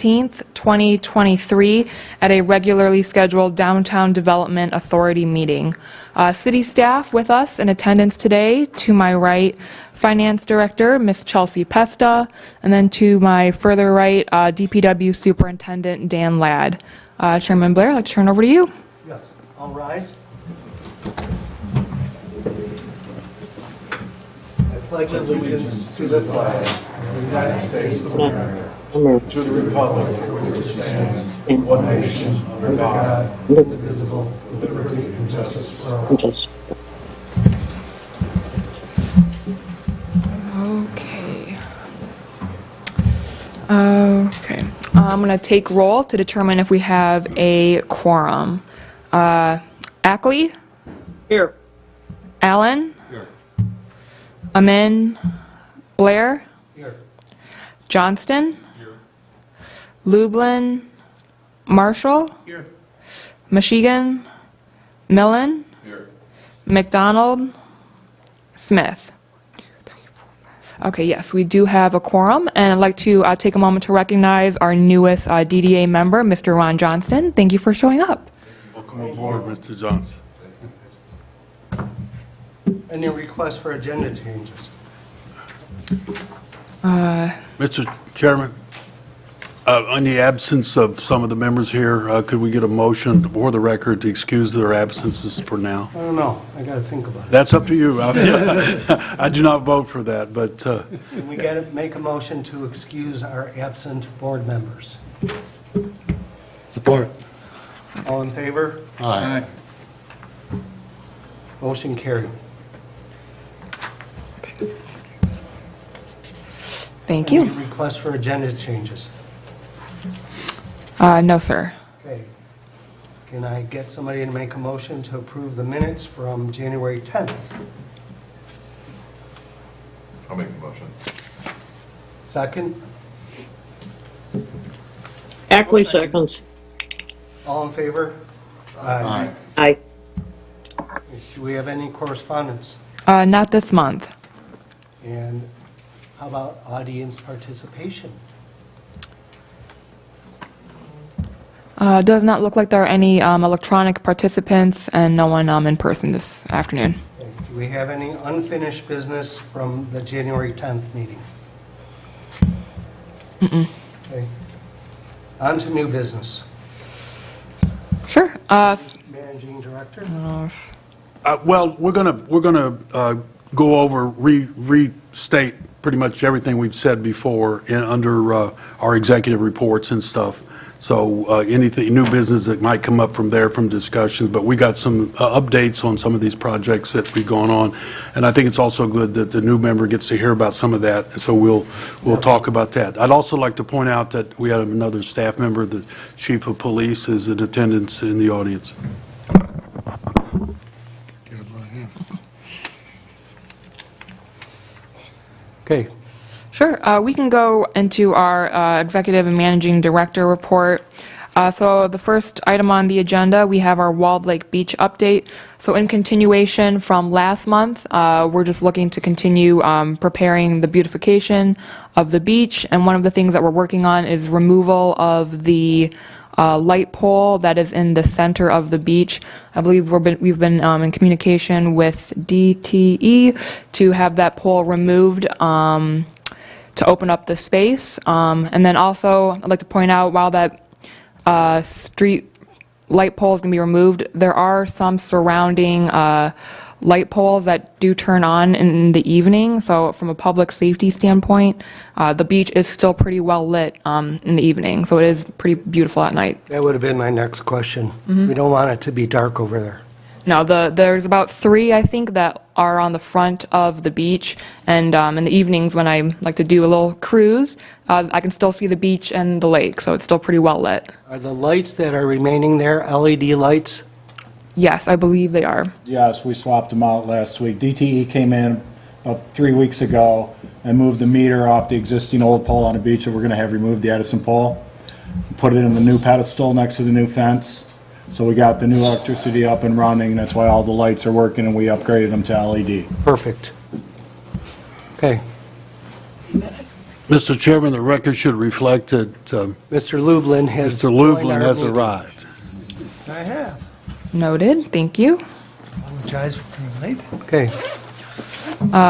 2023 at a regularly scheduled Downtown Development Authority meeting. City staff with us in attendance today. To my right, Finance Director, Ms. Chelsea Pesta, and then to my further right, DPW Superintendent Dan Ladd. Chairman Blair, I'd like to turn over to you. Yes, all rise. I pledge allegiance to the flag of the United States of America, to the republic for which it stands, one nation, under God, indivisible, with liberty and justice for all. Okay. I'm going to take roll to determine if we have a quorum. Ackley? Here. Allen? Here. Amin? Blair? Here. Johnston? Here. Lublin? Marshall? Here. Michigan? Millen? Here. McDonald? Smith? Okay, yes, we do have a quorum, and I'd like to take a moment to recognize our newest DDA member, Mr. Ron Johnston. Thank you for showing up. Welcome aboard, Mr. Johnson. Any requests for agenda changes? Mr. Chairman, in the absence of some of the members here, could we get a motion for the record to excuse their absences for now? I don't know. I got to think about it. That's up to you. I do not vote for that, but Can we got to make a motion to excuse our absent board members? Support. All in favor? Aye. Motion carried. Thank Any you. requests for agenda changes? No, sir. Okay. Can I get somebody to make a motion to approve the minutes from January 10th? I'll make the motion. Second? Ackley seconds. All in favor? Aye. Aye. Do we have any correspondence? Not this month. And how about audience participation? Does not look like there are any electronic participants and no one in person this afternoon. Okay. Do we have any unfinished business from the January 10th meeting? Okay. On to new business. Sure. Managing Director? well, we're gonna go over restate pretty much everything we've said before under our executive reports and stuff. So anything, new business that might come up from there from discussions, but we got some updates on some of these projects that we've gone on, and I think it's also good that the new member gets to hear about some of that, so we'll talk about that. I'd also like to point out that we have another staff member, the Chief of Police, is in attendance in the audience. Okay. Sure. We can go into our executive and managing director report. So the first item on the agenda, we have our Walled Lake Beach update. So in continuation from last month, we're just looking to continue preparing the beautification of the beach. And one of the things that we're working on is removal of the light pole that is in the center of the beach. I believe we've been in communication with DTE to have that pole removed to open up the space. And then also, I'd like to point out, while that street light pole is going to be removed, there are some surrounding light poles that do turn on in the evening. So from a public safety standpoint, the beach is still pretty well lit in the evening. So it is pretty beautiful at night. That would have been my next question. We don't want it to be dark over there. No, there's about 3, I think, that are on the front of the beach. And in the evenings, when I like to do a little cruise, I can still see the beach and the lake. So it's still pretty well lit. Are the lights that are remaining there LED lights? Yes, I believe they are. Yes, we swapped them out last week. DTE came in about 3 weeks ago and moved the meter off the existing old pole on the beach that we're going to have removed, the Edison pole, put it in the new pedestal next to the new fence. So we got the new electricity up and running. That's why all the lights are working, and we upgraded them to LED. Perfect. Okay. Mr. Chairman, the record should reflect that Mr. Lublin has Mr. joined Lublin our has meeting. arrived. I have. Noted, thank you. Apologize for being late. Okay.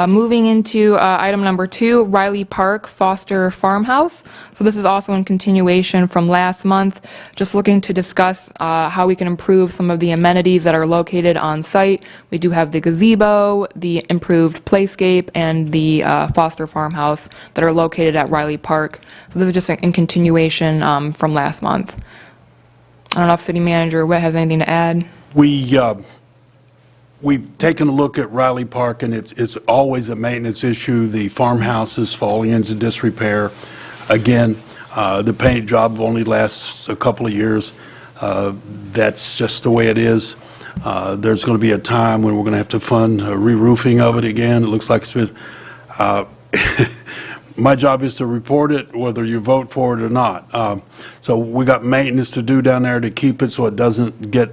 Moving into item number 2, Riley Park Foster Farmhouse. So this is also in continuation from last month, just looking to discuss how we can improve some of the amenities that are located on site. We do have the gazebo, the improved playscape, and the Foster Farmhouse that are located at Riley Park. So this is just in continuation from last month. I don't know if City Manager Witt has anything to add. We've taken a look at Riley Park, and it's always a maintenance issue. The farmhouse is falling into disrepair. Again, the paint job only lasts a couple of years. That's just the way it is. There's going to be a time when we're going to have to fund a re-roofing of it again. It looks like it's been, my job is to report it, whether you vote for it or not. So we got maintenance to do down there to keep it so it doesn't get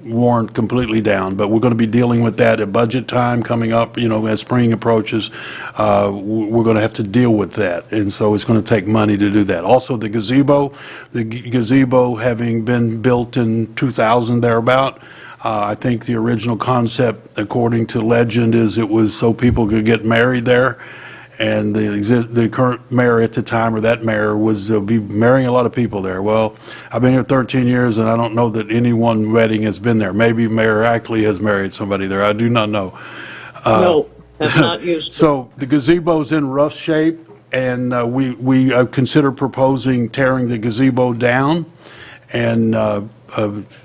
worn completely down. But we're going to be dealing with that at budget time coming up, as spring approaches. We're going to have to deal with that. And so it's going to take money to do that. Also, the gazebo having been built in 2000 thereabout, I think the original concept, according to legend, is it was so people could get married there. And the current mayor at the time, or that mayor, was be marrying a lot of people there. Well, I've been here 13 years, and I don't know that any one wedding has been there. Maybe Mayor Ackley has married somebody there. I do not know. No, have not used it. So the gazebo's in rough shape, and we consider proposing tearing the gazebo down and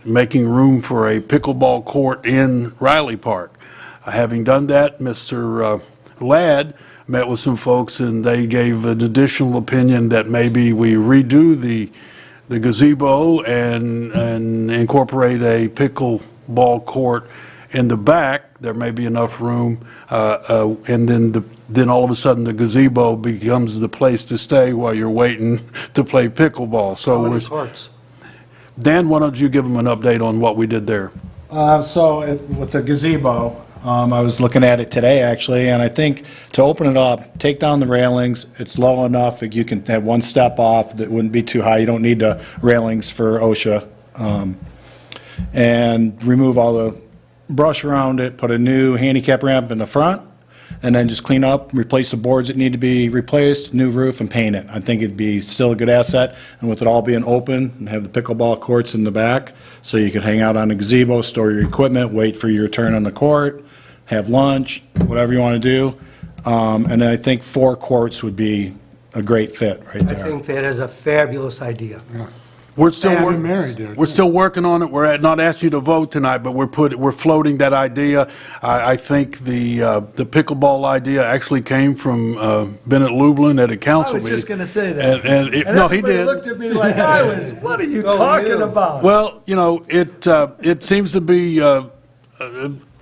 making room for a pickleball court in Riley Park. Having done that, Mr. Ladd met with some folks, and they gave an additional opinion that maybe we redo the gazebo and incorporate a pickleball court in the back. There may be enough room, and then all of a sudden the gazebo becomes the place to stay while you're waiting to play pickleball. So How many courts? Dan, why don't you give them an update on what we did there? With the gazebo, I was looking at it today, actually, and I think to open it up, take down the railings. It's low enough that you can have one step off that wouldn't be too high. You don't need the railings for OSHA. And remove all the brush around it, put a new handicap ramp in the front, and then just clean up, replace the boards that need to be replaced, new roof, and paint it. I think it'd be still a good asset, and with it all being open, and have the pickleball courts in the back, so you could hang out on the gazebo, store your equipment, wait for your turn on the court, have lunch, whatever you want to do. And then I think 4 courts would be a great fit right I there. think that is a fabulous idea. We're still Yeah, working. we married there, We're still working on it. We're not asking you to vote tonight, but we're floating that idea. I think the pickleball idea actually came from Bennett Lublin at a I council was meeting. just going to say that. No, he everybody did. looked at me like I was, what are you No, talking you. about? Well, it seems to be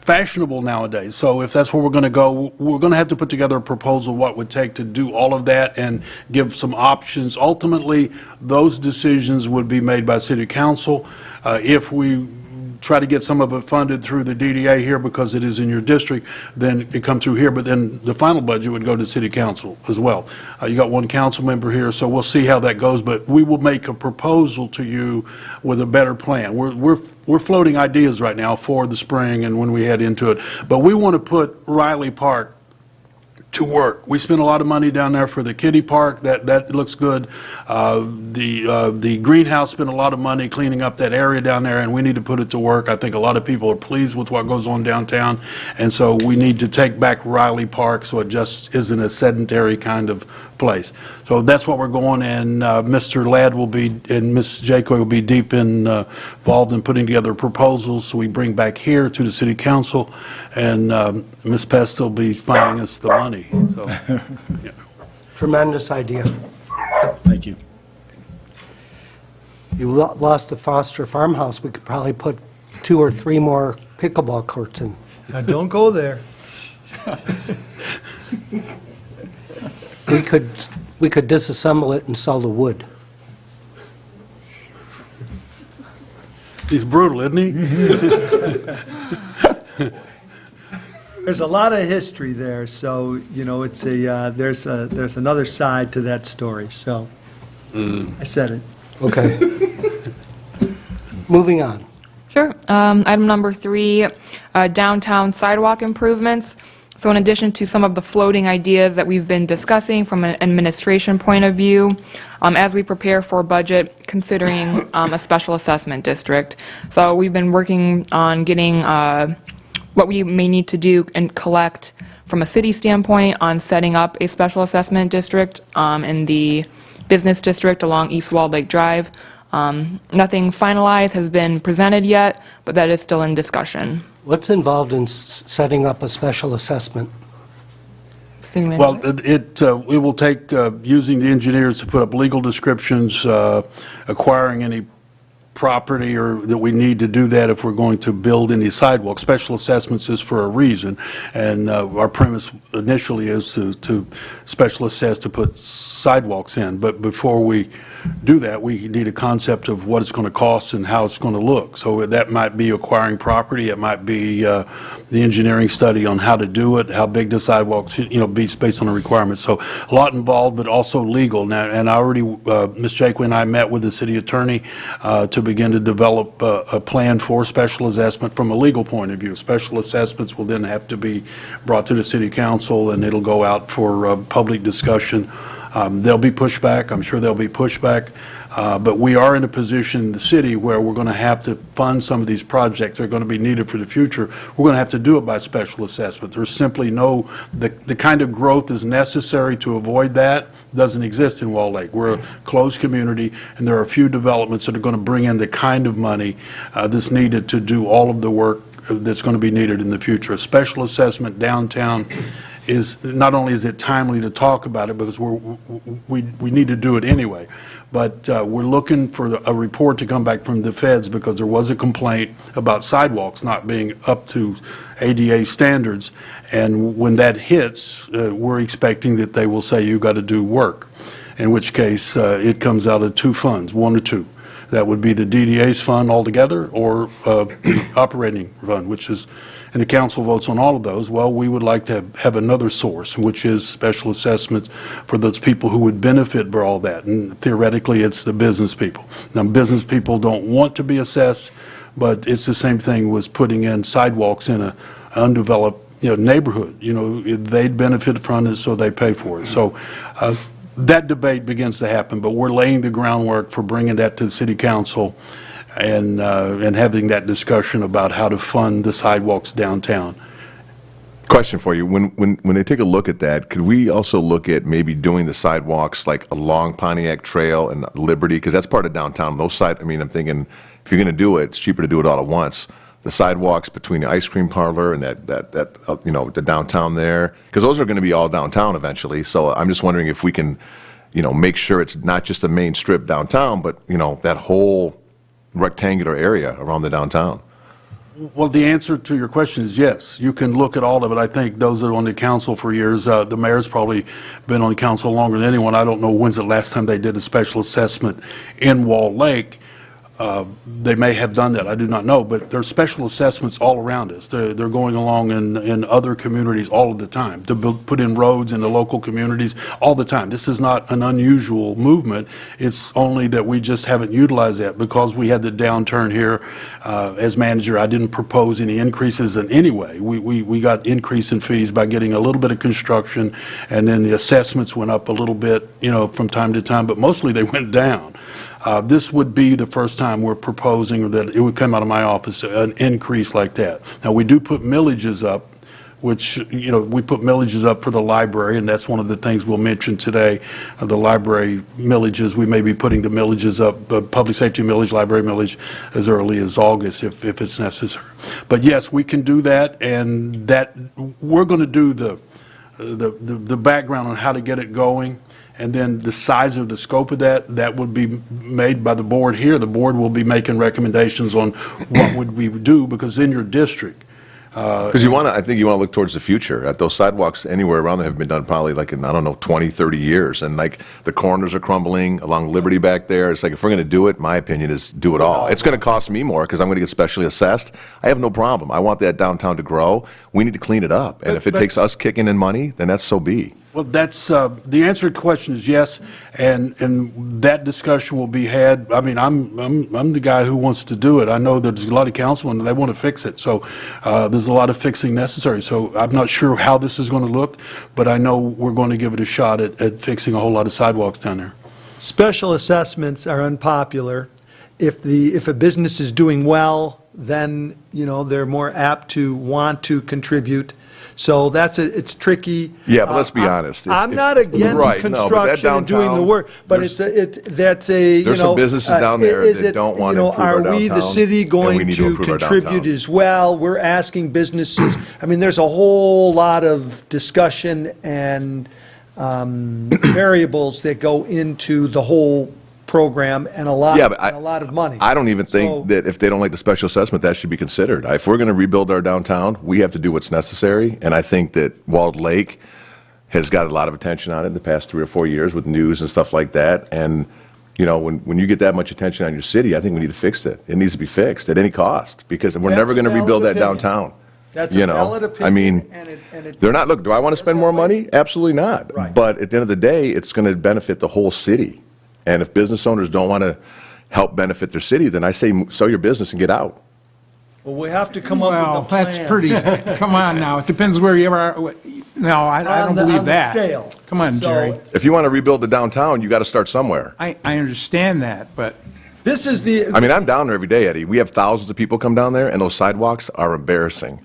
fashionable nowadays. So if that's where we're going to go, we're going to have to put together a proposal what it would take to do all of that and give some options. Ultimately, those decisions would be made by City Council. If we try to get some of it funded through the DDA here because it is in your district, then it comes through here, but then the final budget would go to City Council as well. You got one council member here, so we'll see how that goes, but we will make a proposal to you with a better plan. We're floating ideas right now for the spring and when we head into it, but we want to put Riley Park to work. We spent a lot of money down there for the kiddie park. That looks good. The greenhouse spent a lot of money cleaning up that area down there, and we need to put it to work. I think a lot of people are pleased with what goes on downtown, and so we need to take back Riley Park so it just isn't a sedentary kind of place. So that's what we're going, and Mr. Ladd will be, and Ms. Jacoy will be deep involved in putting together proposals so we bring back here to the City Council, and Ms. Pest will be finding us the money. So, yeah. Tremendous idea. Thank you. You lost the Foster Farmhouse, we could probably put 2 or 3 more pickleball courts in. Now, don't go there. We could disassemble it and sell the wood. He's brutal, isn't he? There's a lot of history there, so, you know, it's there's another side to that story, so. I said it. Okay. Moving on. Sure. Item number 3, downtown sidewalk improvements. So in addition to some of the floating ideas that we've been discussing from an administration point of view, as we prepare for budget, considering a special assessment district. So we've been working on getting what we may need to do and collect from a city standpoint on setting up a special assessment district in the business district along East Walled Lake Drive. Nothing finalized has been presented yet, but that is still in discussion. What's involved in setting up a special assessment? City Well, manager? it will take using the engineers to put up legal descriptions, acquiring any property or that we need to do that if we're going to build any sidewalks. Special assessments is for a reason, and our premise initially is to special assess to put sidewalks in. But before we do that, we need a concept of what it's going to cost and how it's going to look. So that might be acquiring property, it might be the engineering study on how to do it, how big the sidewalks, be based on the requirements. So a lot involved, but also legal. Now, and I already, Ms. Jakely and I met with the city attorney to begin to develop a plan for special assessment from a legal point of view. Special assessments will then have to be brought to the city council, and it'll go out for public discussion. There'll be pushback. I'm sure there'll be pushback. But we are in a position in the city where we're going to have to fund some of these projects that are going to be needed for the future. We're going to have to do it by special assessment. There's simply the kind of growth is necessary to avoid that doesn't exist in Walled Lake. We're a closed community, and there are a few developments that are going to bring in the kind of money that's needed to do all of the work that's going to be needed in the future. A special assessment downtown is not only is it timely to talk about it because we need to do it anyway, but we're looking for a report to come back from the feds because there was a complaint about sidewalks not being up to ADA standards, and when that hits, we're expecting that they will say you got to do work, in which case it comes out of 2 funds, 1 or 2. That would be the DDA's fund altogether or operating fund, which is, and the council votes on all of those. Well, we would like to have another source, which is special assessments for those people who would benefit by all that. And theoretically, it's the business people. Now, business people don't want to be assessed, but it's the same thing with putting in sidewalks in an undeveloped neighborhood. They'd benefit from it, so they pay for it. So that debate begins to happen, but we're laying the groundwork for bringing that to the city council and having that discussion about how to fund the sidewalks downtown. Question for you. When they take a look at that, could we also look at maybe doing the sidewalks like along Pontiac Trail and Liberty? Because that's part of downtown. I'm thinking if you're going to do it, it's cheaper to do it all at once. The sidewalks between the ice cream parlor and the downtown there, because those are going to be all downtown eventually. So I'm just wondering if we can, make sure it's not just the main strip downtown, but, that whole rectangular area around the downtown. Well, the answer to your question is yes. You can look at all of it. I think those that are on the council for years, the mayor's probably been on the council longer than anyone. I don't know when's the last time they did a special assessment in Walled Lake. They may have done that, I do not know, but there are special assessments all around us. They're going along in other communities all of the time to put in roads in the local communities all the time. This is not an unusual movement. It's only that we just haven't utilized that because we had the downturn here. As manager, I didn't propose any increases in any way. We got increase in fees by getting a little bit of construction, and then the assessments went up a little bit, from time to time, but mostly they went down. This would be the first time we're proposing that it would come out of my office, an increase like that. Now, we do put millages up, which, we put millages up for the library, and that's one of the things we'll mention today, the library millages. We may be putting the millages up, public safety millage, library millage, as early as August if it's necessary. But yes, we can do that, and that we're going to do the background on how to get it going. And then the size of the scope of that would be made by the board here. The board will be making recommendations on what would we do, because in your district, Because I think you want to look towards the future. Those sidewalks anywhere around there have been done probably like in, I don't know, 20, 30 years. And like the corners are crumbling along Liberty back there. It's like, if we're going to do it, my opinion is do it all. It's going to cost me more because I'm going to get specially assessed. I have no problem. I want that downtown to grow. We need to clean it up. And if it takes us kicking in money, then that's so be. Well, that's, the answer to the question is yes, and that discussion will be had. I mean, I'm the guy who wants to do it. I know there's a lot of councilmen, they want to fix it, so there's a lot of fixing necessary. So I'm not sure how this is going to look, but I know we're going to give it a shot at fixing a whole lot of sidewalks down there. Special assessments are unpopular. If a business is doing well, then, they're more apt to want to contribute. So it's tricky. Yeah, but let's be honest. I'm not against Right, no, but that construction and doing the downtown, work, but there's some businesses down there that don't want to improve our Are we, the downtown, city, and we going need to to improve our contribute downtown. as well? We're asking businesses, I mean, there's a whole lot of discussion and variables that go into the whole program and a lot of money. I don't even So- think that if they don't like the special assessment, that should be considered. If we're going to rebuild our downtown, we have to do what's necessary, and I think that Walled Lake has got a lot of attention on it in the past 3 or 4 years with news and stuff like that, and, when you get that much attention on your city, I think we need to fix it. It needs to be fixed at any cost, because we're That's never a going to valid rebuild that opinion. downtown. That's a valid opinion. I mean, and it- they're not, look, do I want to spend more money? Absolutely not. Right. But at the end of the day, it's going to benefit the whole city. And if business owners don't want to help benefit their city, then I say sell your business and get out. Well, we have to come up with a Well, plan. that's pretty, come on now, it depends where you are. No, I don't On the believe that. scale. Come on, So- Jerry. If you want to rebuild the downtown, you got to start somewhere. I understand that, but This is the, I mean, I'm down there every day, Eddie. We have thousands of people come down there, and those sidewalks are embarrassing.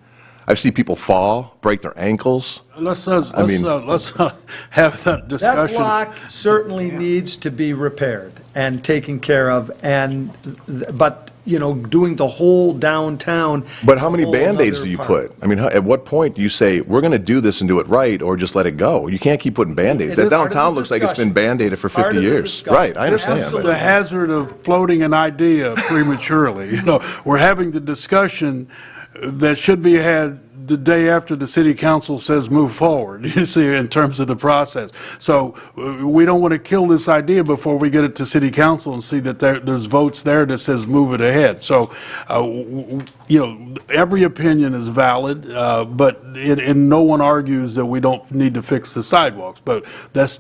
I've seen people fall, break their ankles. Let's mean- have that discussion. that block certainly needs to be repaired and taken care of, but, doing the whole downtown. But how many is a whole Band-Aids nother do you part. put? I mean, at what point do you say, we're going to do this and do it right, or just let it go? You can't keep putting Band-Aids. It That is part of the downtown looks like it's been discussion. Band-Aided for Part 50 of the years. discussion. Right, I understand. Absolutely. The hazard of floating an idea prematurely. We're having the discussion that should be had the day after the city council says move forward, you see, in terms of the process. So we don't want to kill this idea before we get it to city council and see that there's votes there that says move it ahead. So, every opinion is valid, but and no one argues that we don't need to fix the sidewalks. But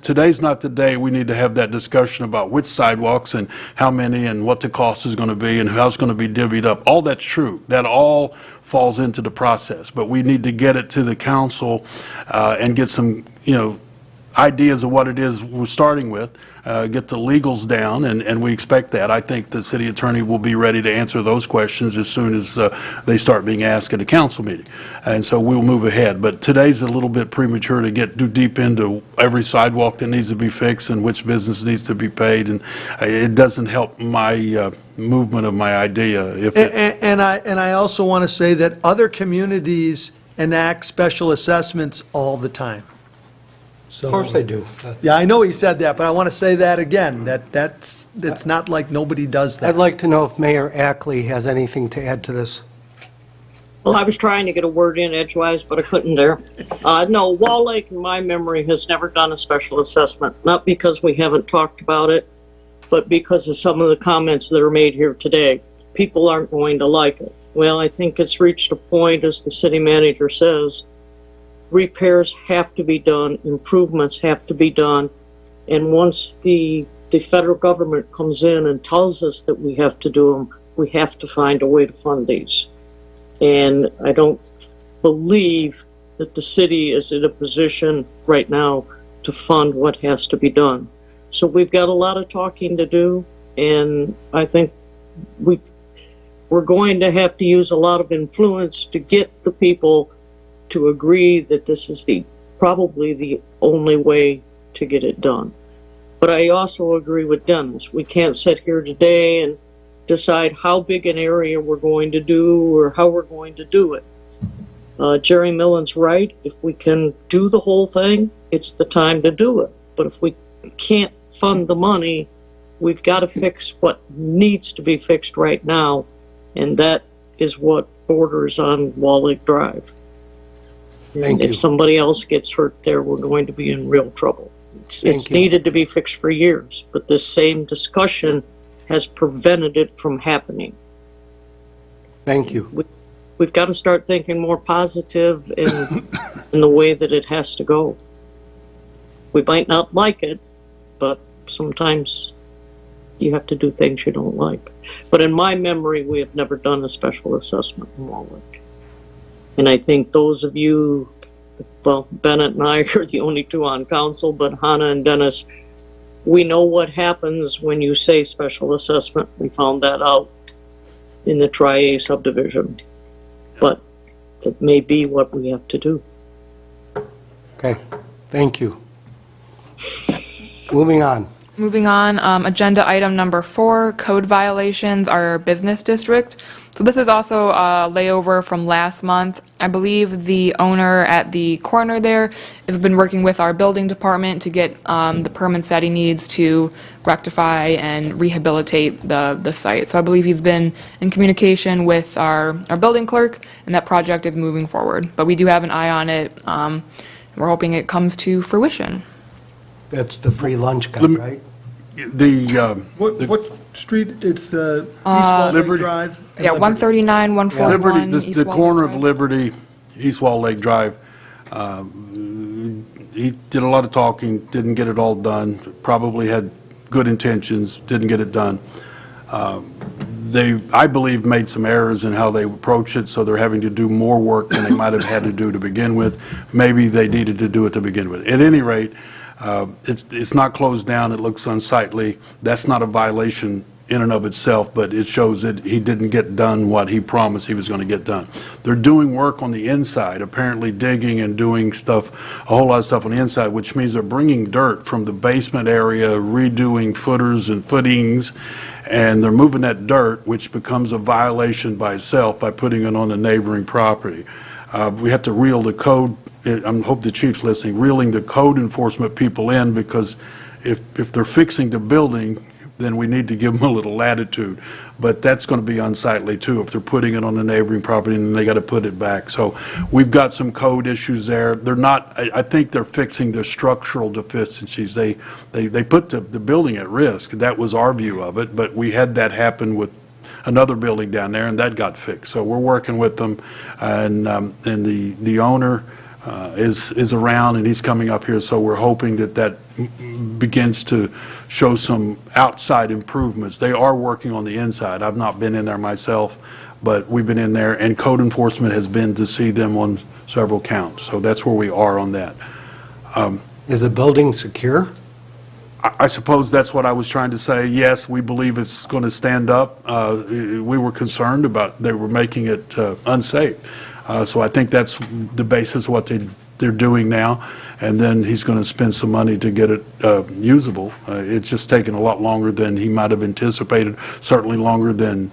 today's not the day we need to have that discussion about which sidewalks and how many and what the cost is going to be and how it's going to be divvied up. All that's true. That all falls into the process. But we need to get it to the council and get some, ideas of what it is we're starting with, get the legals down, and we expect that. I think the city attorney will be ready to answer those questions as soon as they start being asked at a council meeting. And so we'll move ahead. But today's a little bit premature to get too deep into every sidewalk that needs to be fixed and which business needs to be paid, and it doesn't help my movement of my idea. And I also want to say that other communities enact special assessments all the time. Of course they do. Yeah, I know he said that, but I want to say that again, it's not like nobody does that. I'd like to know if Mayor Ackley has anything to add to this. Well, I was trying to get a word in edgewise, but I couldn't there. No, Wall Lake, in my memory, has never done a special assessment, not because we haven't talked about it, but because of some of the comments that are made here today. People aren't going to like it. Well, I think it's reached a point, as the city manager says, repairs have to be done, improvements have to be done, and once the federal government comes in and tells us that we have to do them, we have to find a way to fund these. And I don't believe that the city is in a position right now to fund what has to be done. So we've got a lot of talking to do, and I think we're going to have to use a lot of influence to get the people to agree that this is probably the only way to get it done. But I also agree with Dennis. We can't sit here today and decide how big an area we're going to do or how we're going to do it. Jerry Millen's right. If we can do the whole thing, it's the time to do it. But if we can't fund the money, we've got to fix what needs to be fixed right now. And that is what borders on Wall Lake Drive. Thank And you. if somebody else gets hurt there, we're going to be in real trouble. It's Thank you. needed to be fixed for years, but this same discussion has prevented it from happening. Thank you. We've got to start thinking more positive in the way that it has to go. We might not like it, but sometimes you have to do things you don't like. But in my memory, we have never done a special assessment in Wall Lake. And I think those of you, well, Bennett and I are the only two on council, but Hannah and Dennis, we know what happens when you say special assessment. We found that out in the Tri-A subdivision. But it may be what we have to do. Okay, thank you. Moving on. Moving on, agenda item number 4, code violations, our business district. So this is also a layover from last month. I believe the owner at the corner there has been working with our building department to get the permits that he needs to rectify and rehabilitate the site. So I believe he's been in communication with our building clerk, and that project is moving forward. But we do have an eye on it. We're hoping it comes to fruition. That's the free lunch guy, right? What street? It's East Wall Lake Liberty. Drive? and Yeah, Liberty. 139, 141. Liberty, East the Wall corner of Drive. Liberty, East Wall Lake Drive, he did a lot of talking, didn't get it all done, probably had good intentions, didn't get it done. They, I believe, made some errors in how they approach it, so they're having to do more work than they might have had to do to begin with. Maybe they needed to do it to begin with. At any rate, it's not closed down, it looks unsightly. That's not a violation in and of itself, but it shows that he didn't get done what he promised he was going to get done. They're doing work on the inside, apparently digging and doing stuff, a whole lot of stuff on the inside, which means they're bringing dirt from the basement area, redoing footers and footings, and they're moving that dirt, which becomes a violation by itself by putting it on the neighboring property. We have to reel the code, I hope the chief's listening, reeling the code enforcement people in, because if they're fixing the building, then we need to give them a little latitude. But that's going to be unsightly too, if they're putting it on the neighboring property and they got to put it back. So we've got some code issues there. They're not, I think they're fixing their structural deficiencies. They put the building at risk. That was our view of it, but we had that happen with another building down there, and that got fixed. So we're working with them, and the owner is around, and he's coming up here, so we're hoping that begins to show some outside improvements. They are working on the inside. I've not been in there myself, but we've been in there, and code enforcement has been to see them on several counts. So that's where we are on that. Is the building secure? I suppose that's what I was trying to say. Yes, we believe it's going to stand up. We were concerned about they were making it unsafe. So I think that's the basis of what they're doing now. And then he's going to spend some money to get it usable. It's just taken a lot longer than he might have anticipated, certainly longer than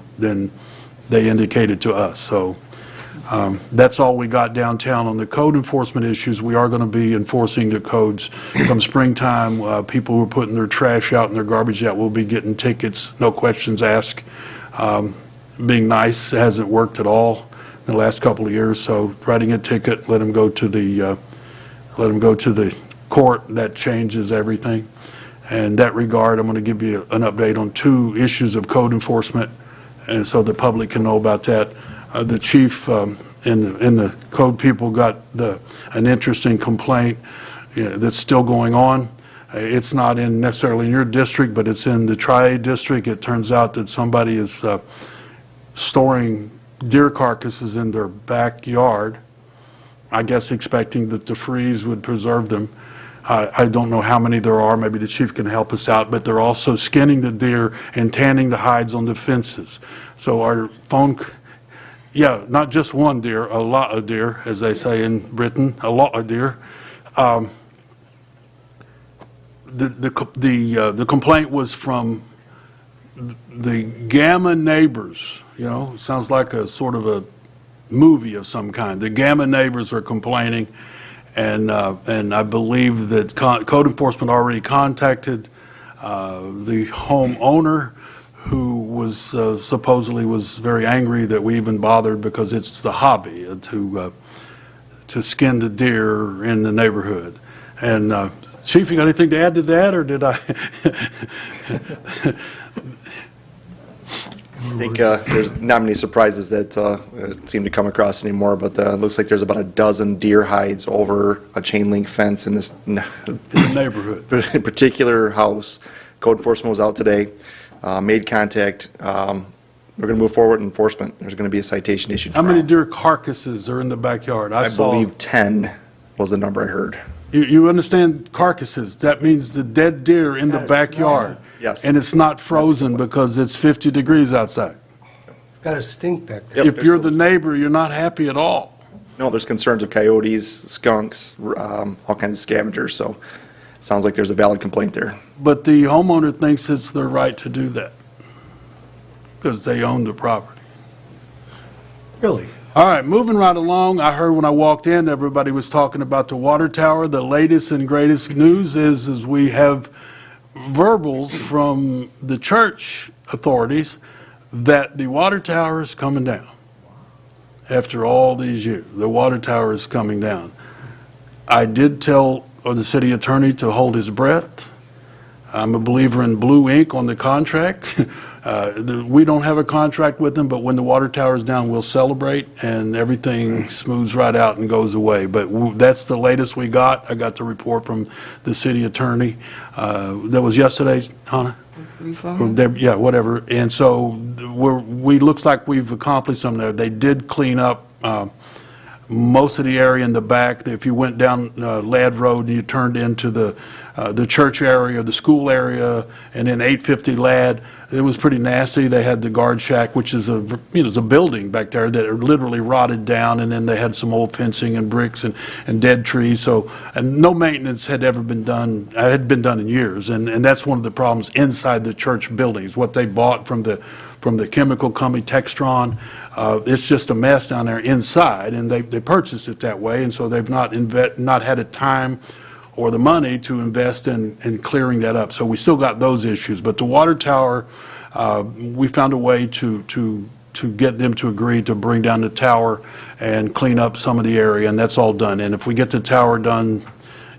they indicated to us. So that's all we got downtown on the code enforcement issues. We are going to be enforcing the codes come springtime. People who are putting their trash out and their garbage out will be getting tickets, no questions asked. Being nice hasn't worked at all in the last couple of years, so writing a ticket, let them go to the court, that changes everything. In that regard, I'm going to give you an update on 2 issues of code enforcement, and so the public can know about that. The chief and the code people got an interesting complaint that's still going on. It's not necessarily in your district, but it's in the Tri-A district. It turns out that somebody is storing deer carcasses in their backyard, I guess expecting that the freeze would preserve them. I don't know how many there are. Maybe the chief can help us out, but they're also skinning the deer and tanning the hides on the fences. So our phone, yeah, not just one deer, a lot of deer, as they say in Britain, a lot of deer. The complaint was from the Gamma neighbors. You know, it sounds like a sort of a movie of some kind. The Gamma neighbors are complaining, and I believe that code enforcement already contacted the homeowner, who was supposedly was very angry that we even bothered because it's the hobby to skin the deer in the neighborhood. And Chief, you got anything to add to that, or did I? I think there's not many surprises that seem to come across anymore, but it looks like there's about a dozen deer hides over a chain link fence in this In the neighborhood. particular house. Code enforcement was out today, made contact. We're going to move forward in enforcement. There's going to be a citation issued How many tomorrow. deer carcasses are in the backyard? I believe 10 was the number I heard. You understand carcasses? That means the dead deer in the backyard. Yes. And it's not frozen because it's 50 degrees outside. Got a stink back there. Yep, If you're the neighbor, you're not happy at all. No, there's concerns of coyotes, skunks, all kinds of scavengers, so sounds like there's a valid complaint there. But the homeowner thinks it's their right to do that because they own the property. Really? All right, moving right along, I heard when I walked in, everybody was talking about the water tower. The latest and greatest news is we have verbals from the church authorities that the water tower is coming down. After all these years, the water tower is coming down. I did tell the city attorney to hold his breath. I'm a believer in blue ink on the contract. We don't have a contract with them, but when the water tower is down, we'll celebrate, and everything smooths right out and goes away. But that's the latest we got. I got the report from the city attorney. That was yesterday, Hannah? Yeah, whatever. And so we looks like we've accomplished something there. They did clean up most of the area in the back. If you went down Ladd Road and you turned into the church area, the school area, and then 850 Ladd, it was pretty nasty. They had the guard shack, which is it's a building back there that are literally rotted down, and then they had some old fencing and bricks and dead trees. So, and no maintenance had ever been done, had been done in years, and that's one of the problems inside the church buildings. What they bought from the chemical company Textron, it's just a mess down there inside, and they purchased it that way, and so they've not had the time or the money to invest in clearing that up. So we still got those issues. But the water tower, we found a way to get them to agree to bring down the tower and clean up some of the area, and that's all done. And if we get the tower done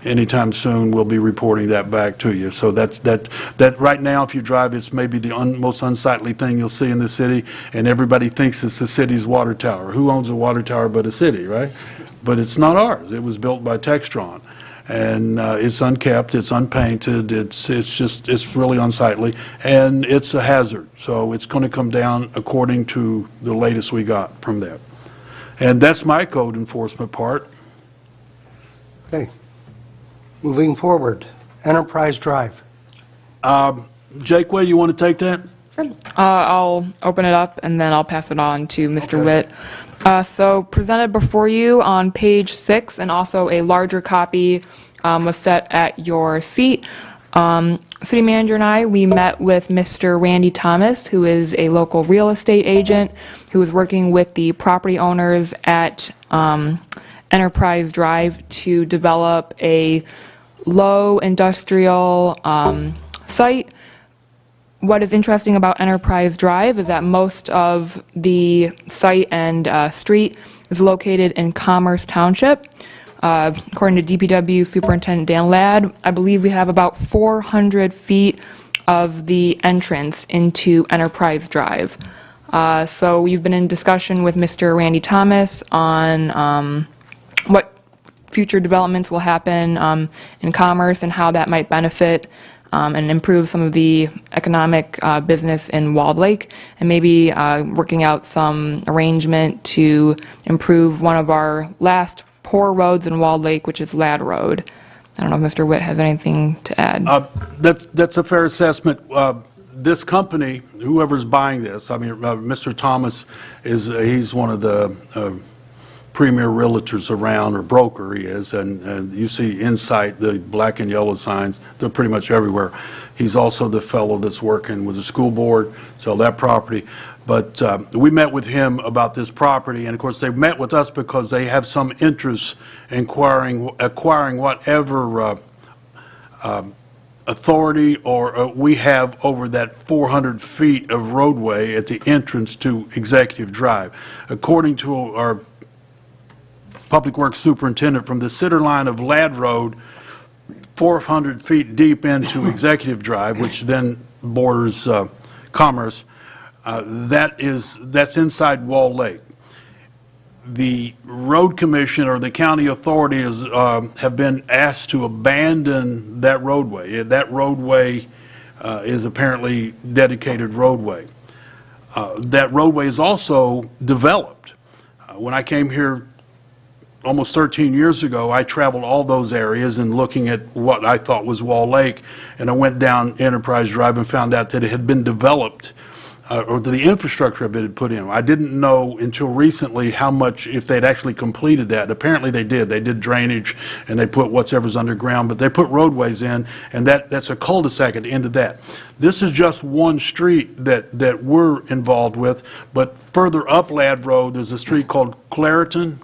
anytime soon, we'll be reporting that back to you. So that right now, if you drive, it's maybe the most unsightly thing you'll see in the city, and everybody thinks it's the city's water tower. Who owns a water tower but a city, right? But it's not ours. It was built by Textron. And it's unkept, it's unpainted, it's really unsightly, and it's a hazard. So it's going to come down according to the latest we got from that. And that's my code enforcement part. Okay. Moving forward, Enterprise Drive. Jakeway, you want to take that? I'll open it up and then I'll pass it on to Mr. Witt. So presented before you on page 6, and also a larger copy was set at your seat. City manager and I, we met with Mr. Randy Thomas, who is a local real estate agent who is working with the property owners at Enterprise Drive to develop a low industrial site. What is interesting about Enterprise Drive is that most of the site and street is located in Commerce Township. According to DPW Superintendent Dan Ladd, I believe we have about 400 feet of the entrance into Enterprise Drive. So we've been in discussion with Mr. Randy Thomas on what future developments will happen in Commerce and how that might benefit and improve some of the economic business in Walled Lake, and maybe working out some arrangement to improve one of our last poor roads in Walled Lake, which is Ladd Road. I don't know if Mr. Witt has anything to add. That's a fair assessment. This company, whoever's buying this, I mean, Mr. Thomas he's one of the premier realtors around, or broker he is, and you see Insight, the black and yellow signs, they're pretty much everywhere. He's also the fellow that's working with the school board, sell that property. But we met with him about this property, and of course they met with us because they have some interest in acquiring whatever authority or we have over that 400 feet of roadway at the entrance to Executive Drive. According to our Public Works Superintendent, from the center line of Ladd Road, 400 feet deep into Executive Drive, which then borders Commerce, that's inside Wall Lake. The road commission or the county authorities have been asked to abandon that roadway. That roadway is apparently dedicated roadway. That roadway is also developed. When I came here almost 13 years ago, I traveled all those areas and looking at what I thought was Wall Lake, and I went down Enterprise Drive and found out that it had been developed, or the infrastructure had been put in. I didn't know until recently how much, if they'd actually completed that. Apparently they did. They did drainage and they put whatever's underground, but they put roadways in, and that's a cul-de-sac at the end of that. This is just one street that we're involved with, but further up Ladd Road, there's a street called Clareton,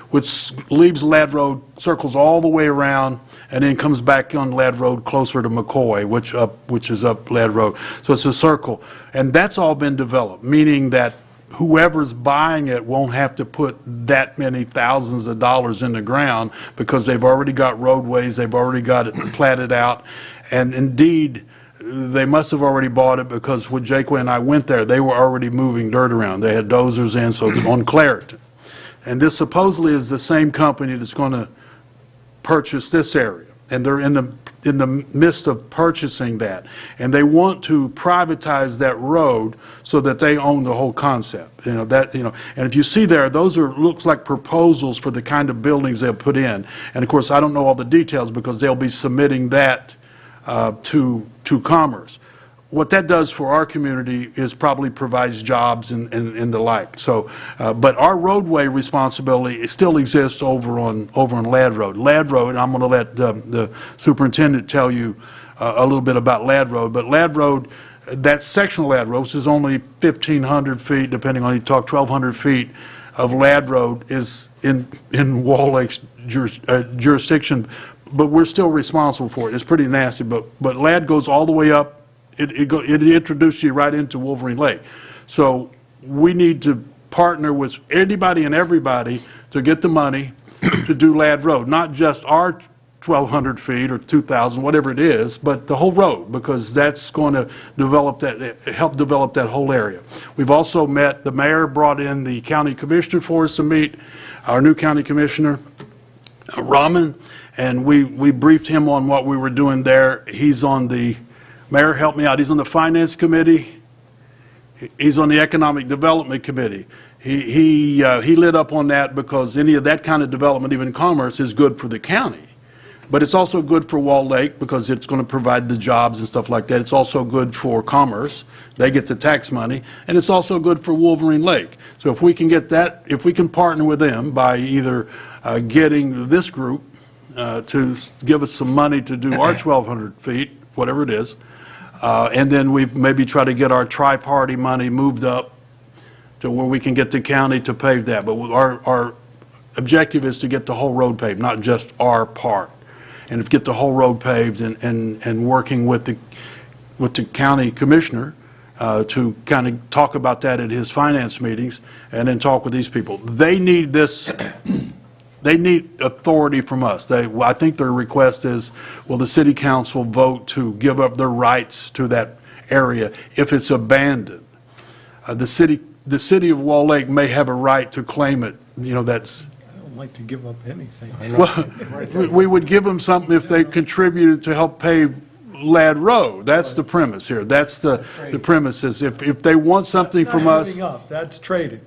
which leaves Ladd Road, circles all the way around, and then comes back on Ladd Road closer to McCoy, which is up Ladd Road. So it's a circle. And that's all been developed, meaning that whoever's buying it won't have to put that many thousands of dollars in the ground because they've already got roadways, they've already got it platted out, and indeed, they must have already bought it because when Jake and I went there, they were already moving dirt around. They had dozers in, so on Clareton. And this supposedly is the same company that's going to purchase this area. And they're in the midst of purchasing that. And they want to privatize that road so that they own the whole concept. And if you see there, those looks like proposals for the kind of buildings they'll put in. And of course, I don't know all the details because they'll be submitting that to Commerce. What that does for our community is probably provides jobs and the like. So, but our roadway responsibility still exists over on Ladd Road. Ladd Road, I'm going to let the superintendent tell you a little bit about Ladd Road. But Ladd Road, that section of Ladd Road, which is only 1,500 feet, depending on you talk, 1,200 feet of Ladd Road is in Wall Lake's jurisdiction. But we're still responsible for it. It's pretty nasty, but Ladd goes all the way up. It introduces you right into Wolverine Lake. So we need to partner with anybody and everybody to get the money to do Ladd Road, not just our 1,200 feet or 2,000, whatever it is, but the whole road, because that's going to help develop that whole area. We've also met, the mayor brought in the county commissioner for us to meet, our new county commissioner, Rahman, and we briefed him on what we were doing there. He's on the, Mayor, help me out, he's on the Finance Committee, he's on the Economic Development Committee. He lit up on that because any of that kind of development, even commerce, is good for the county. But it's also good for Wall Lake because it's going to provide the jobs and stuff like that. It's also good for Commerce. They get the tax money. And it's also good for Wolverine Lake. So if we can get that, if we can partner with them by either getting this group to give us some money to do our 1,200 feet, whatever it is, and then we maybe try to get our tri-party money moved up to where we can get the county to pave that. But our objective is to get the whole road paved, not just our part. And get the whole road paved and working with the county commissioner to kind of talk about that at his finance meetings and then talk with these people. They need this, they need authority from us. I think their request is, will the city council vote to give up their rights to that area if it's abandoned? The city of Wall Lake may have a right to claim it, that's. I don't like to give up anything. Well, we would give them something if they contributed to help pave Ladd Road. That's the premise here. That's the premise is if they want something from us. That's not giving up, that's trading.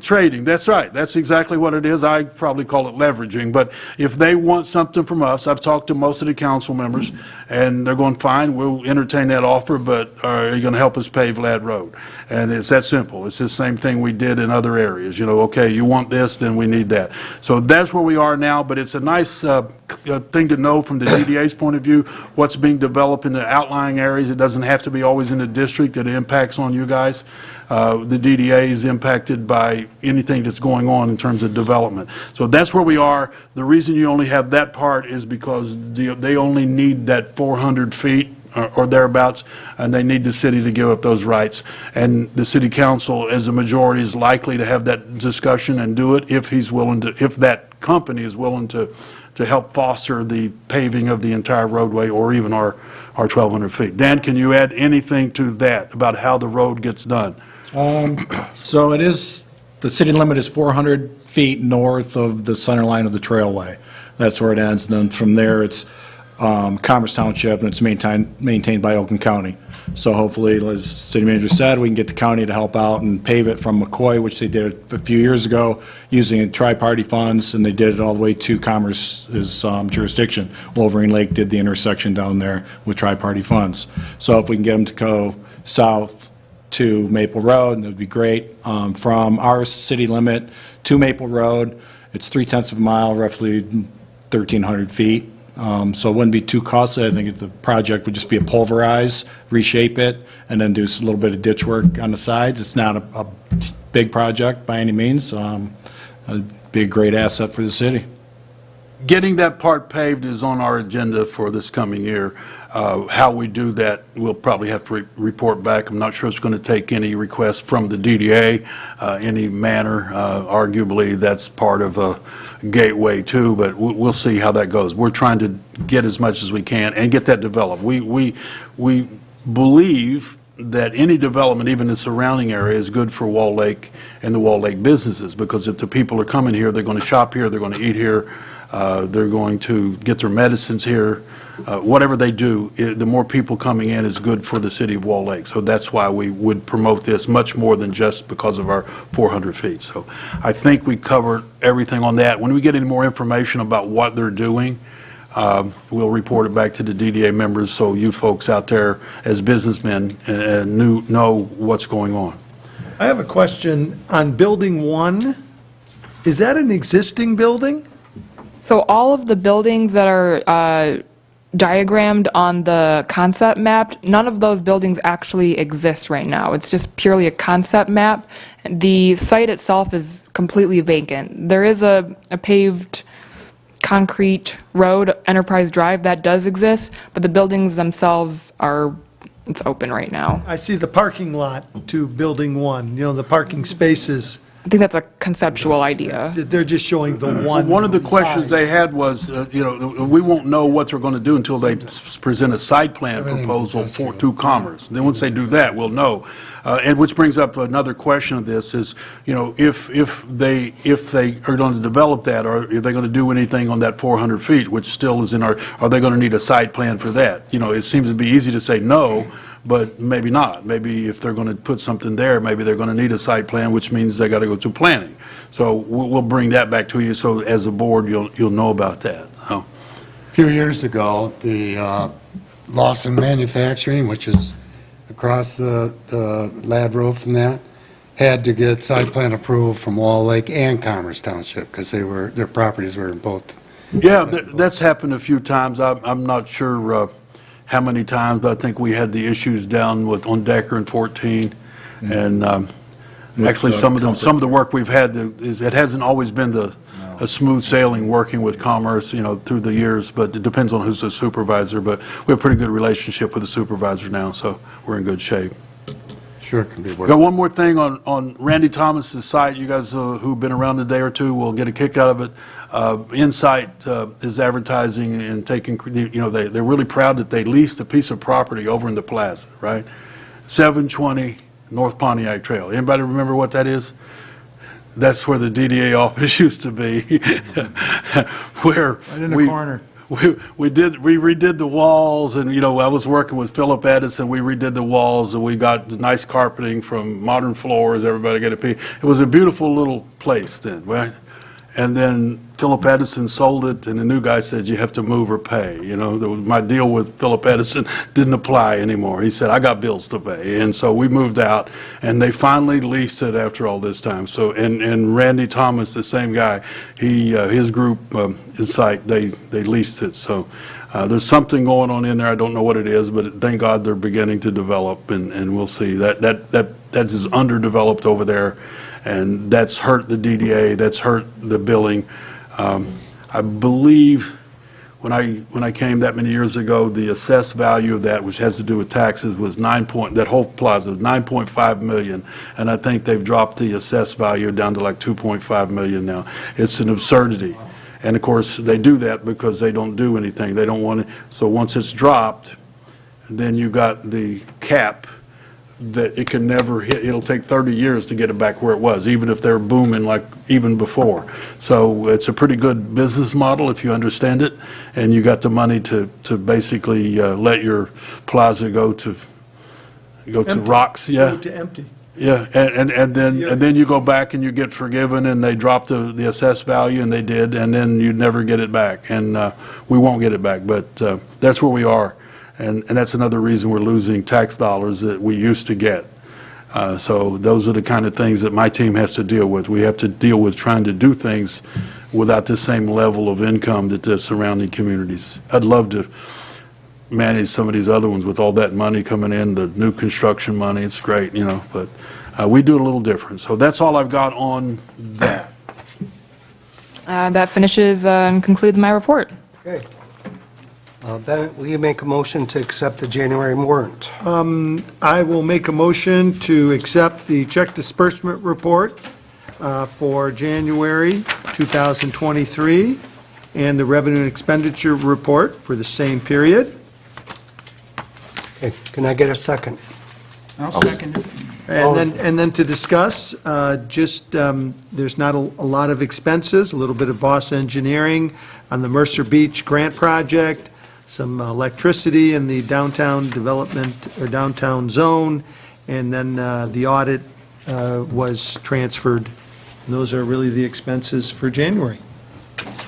Trading, that's right. That's exactly what it is. I probably call it leveraging. But if they want something from us, I've talked to most of the council members, and they're going, fine, we'll entertain that offer, but are you going to help us pave Ladd Road? And it's that simple. It's the same thing we did in other areas. Okay, you want this, then we need that. So that's where we are now, but it's a nice thing to know from the DDA's point of view, what's being developed in the outlying areas. It doesn't have to be always in the district that it impacts on you guys. The DDA is impacted impacted by anything that's going on in terms of development. So that's where we are. The reason you only have that part is because they only need that 400 feet or thereabouts, and they need the city to give up those rights. And the city council, as a majority, is likely to have that discussion and do it if he's willing to, if that company is willing to help foster the paving of the entire roadway or even our 1,200 feet. Dan, can you add anything to that about how the road gets done? So it is, the city limit is 400 feet north of the center line of the trailway. That's where it ends, and then from there, it's Commerce Township, and it's maintained by Oakland County. So hopefully, as the city manager said, we can get the county to help out and pave it from McCoy, which they did a few years ago, using tri-party funds, and they did it all the way to Commerce's jurisdiction. Wolverine Lake did the intersection down there with tri-party funds. So if we can get them to go south to Maple Road, that would be great. From our city limit to Maple Road, it's 0.3 of a mile, roughly 1,300 feet. So it wouldn't be too costly. I think the project would just be a pulverize, reshape it, and then do a little bit of ditch work on the sides. It's not a big project by any means. It'd be a great asset for the city. Getting that part paved is on our agenda for this coming year. How we do that, we'll probably have to report back. I'm not sure it's going to take any requests from the DDA, any manner. Arguably, that's part of a gateway too, but we'll see how that goes. We're trying to get as much as we can and get that developed. We believe that any development, even in the surrounding area, is good for Wall Lake and the Wall Lake businesses, because if the people are coming here, they're going to shop here, they're going to eat here, they're going to get their medicines here. Whatever they do, the more people coming in is good for the city of Wall Lake. So that's why we would promote this much more than just because of our 400 feet. So I think we covered everything on that. When we get any more information about what they're doing, we'll report it back to the DDA members, so you folks out there as businessmen know what's going on. I have a question on Building 1. Is that an existing building? So all of the buildings that are diagrammed on the concept map, none of those buildings actually exist right now. It's just purely a concept map. The site itself is completely vacant. There is a paved concrete road, Enterprise Drive, that does exist, but the buildings themselves it's open right now. I see the parking lot to Building 1, the parking spaces. I think that's a conceptual idea. They're just showing the one. One of the questions side. they had was, we won't know what they're going to do until they present a site plan proposal to Commerce. Then once they do that, we'll know. And which brings up another question of this is, if they are going to develop that, or if they're going to do anything on that 400 feet, which still is are they going to need a site plan for that? It seems to be easy to say no, but maybe not. Maybe if they're going to put something there, maybe they're going to need a site plan, which means they got to go to planning. So we'll bring that back to you, so as a board, you'll know about that. A few years ago, the Lawson Manufacturing, which is across the lab roof from that, had to get site plan approval from Wall Lake and Commerce Township, because their properties were in both. Yeah, that's happened a few times. I'm not sure how many times, but I think we had the issues down on Decker and 14, and actually some of the work we've had it hasn't always been a smooth sailing working with Commerce, through the years, but it depends on who's the supervisor. But we have a pretty good relationship with the supervisor now, so we're in good shape. Sure, it can be worked. Got one more thing on Randy Thomas's site. You guys who've been around a day or two will get a kick out of it. Insight is advertising and taking, they're really proud that they leased a piece of property over in the plaza, right? 720 North Pontiac Trail. Anybody remember what that is? That's where the DDA office used to be, where Right in the corner. We redid the walls, and I was working with Philip Edison. We redid the walls, and we got the nice carpeting from Modern Floors. Everybody got a piece. It was a beautiful little place then, right? And then Philip Edison sold it, and the new guy said, you have to move or pay. My deal with Philip Edison didn't apply anymore. He said, I got bills to pay. And so we moved out, and they finally leased it after all this time. So, and Randy Thomas, the same guy, his group, his site, they leased it. So There's something going on in there, I don't know what it is, but thank God they're beginning to develop, and we'll see. That is underdeveloped over there, and that's hurt the DDA, that's hurt the billing. I believe when I came that many years ago, the assessed value of that, which has to do with taxes, was that whole plaza was 9.5 million, and I think they've dropped the assessed value down to like 2.5 million now. It's an absurdity. And of course, they do that because they don't do anything. They don't want to, so once it's dropped, then you got the cap that it can never hit. It'll take 30 years to get it back where it was, even if they're booming like even before. So it's a pretty good business model if you understand it, and you got the money to basically let your plaza go to rocks. Yeah. Go to empty. Yeah, and then you go back and you get forgiven, and they drop the assessed value, and they did, and then you never get it back, and we won't get it back, but that's where we are, and that's another reason we're losing tax dollars that we used to get. So those are the kind of things that my team has to deal with. We have to deal with trying to do things without the same level of income that the surrounding communities. I'd love to manage some of these other ones with all that money coming in, the new construction money. It's great, but we do it a little different. So that's all I've got on that. That finishes and concludes my report. Okay. Bennett, will you make a motion to accept the January warrant? I will make a motion to accept the check disbursement report for January 2023 and the revenue and expenditure report for the same period. Okay, can I get a second? I'll second it. And then to discuss, there's not a lot of expenses, a little bit of Boss Engineering on the Mercer Beach grant project, some electricity in the downtown development or downtown zone, and then the audit was transferred. And those are really the expenses for January.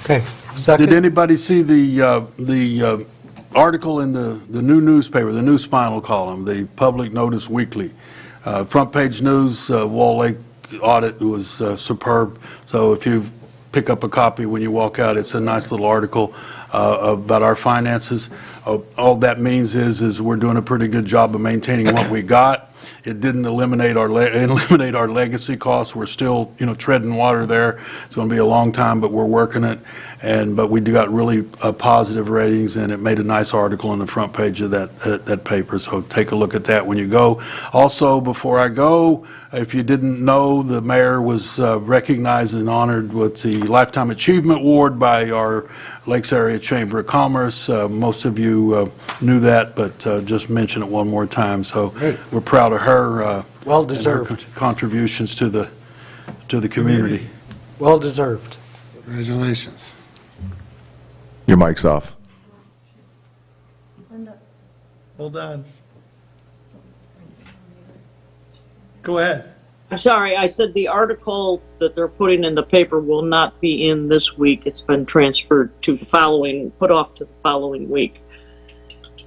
Okay, second? Did anybody see the article in the new newspaper, the new spinal column, the Public Notice Weekly? Front page news, Wall Lake audit was superb. So if you pick up a copy when you walk out, it's a nice little article about our finances. All that means is we're doing a pretty good job of maintaining what we got. It didn't eliminate our legacy costs. We're still, treading water there. It's going to be a long time, but we're working it. But we got really positive ratings, and it made a nice article on the front page of that paper. So take a look at that when you go. Also, before I go, if you didn't know, the mayor was recognized and honored with the Lifetime Achievement Award by our Lakes Area Chamber of Commerce. Most of you knew that, but just mention it one more time. So we're proud of her. Well deserved. And her contributions to the community. Well deserved. Congratulations. Your mic's off. Hold on. Go ahead. I'm sorry, I said the article that they're putting in the paper will not be in this week. It's been transferred to put off to the following week.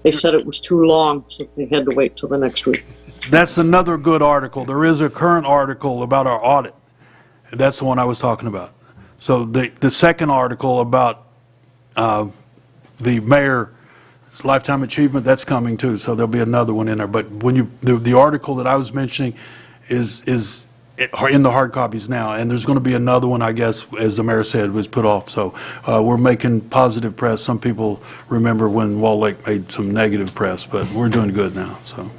They said it was too long, so they had to wait till the next week. That's another good article. There is a current article about our audit. That's the one I was talking about. So the second article about the mayor's lifetime achievement, that's coming too. So there'll be another one in there. But when the article that I was mentioning is in the hard copies now, and there's going to be another one, I guess, as the mayor said, was put off. So we're making positive press. Some people remember when Wall Lake made some negative press, but we're doing good now. So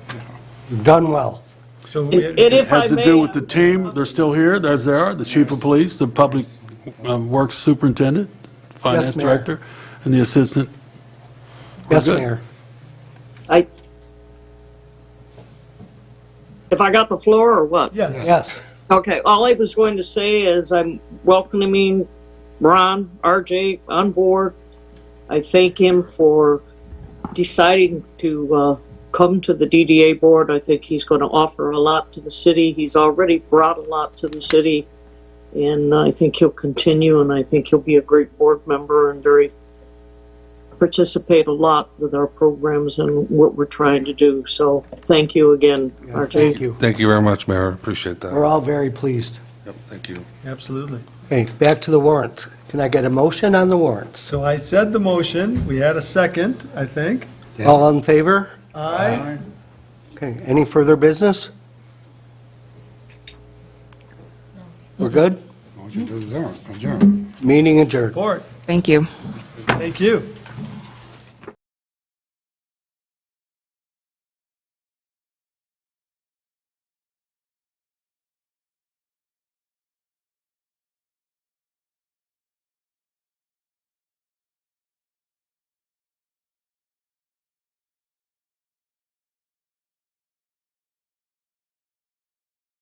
You've done well. So it has to do with the team. They're still here. There they are. The chief of police, the public works superintendent, finance Yes, Mayor. director, and the assistant. We're Yes, good. Mayor. If I got the floor or what? Yes. Yes. Okay, all I was going to say is I'm welcoming Ron, RJ on board. I thank him for deciding to come to the DDA board. I think he's going to offer a lot to the city. He's already brought a lot to the city, and I think he'll continue, and I think he'll be a great board member and participate a lot with our programs and what we're trying to do. So thank you again, RJ. Thank you. Thank you very much, Mayor. Appreciate that. We're all very pleased. Yep, thank you. Absolutely. Okay, back to the warrants. Can I get a motion on the warrants? So I said the motion, we had a second, I think. Yeah. All in favor? Aye. Okay, any further business? We're good? Motion to adjourn. Meeting adjourned. Support. Thank you. Thank you.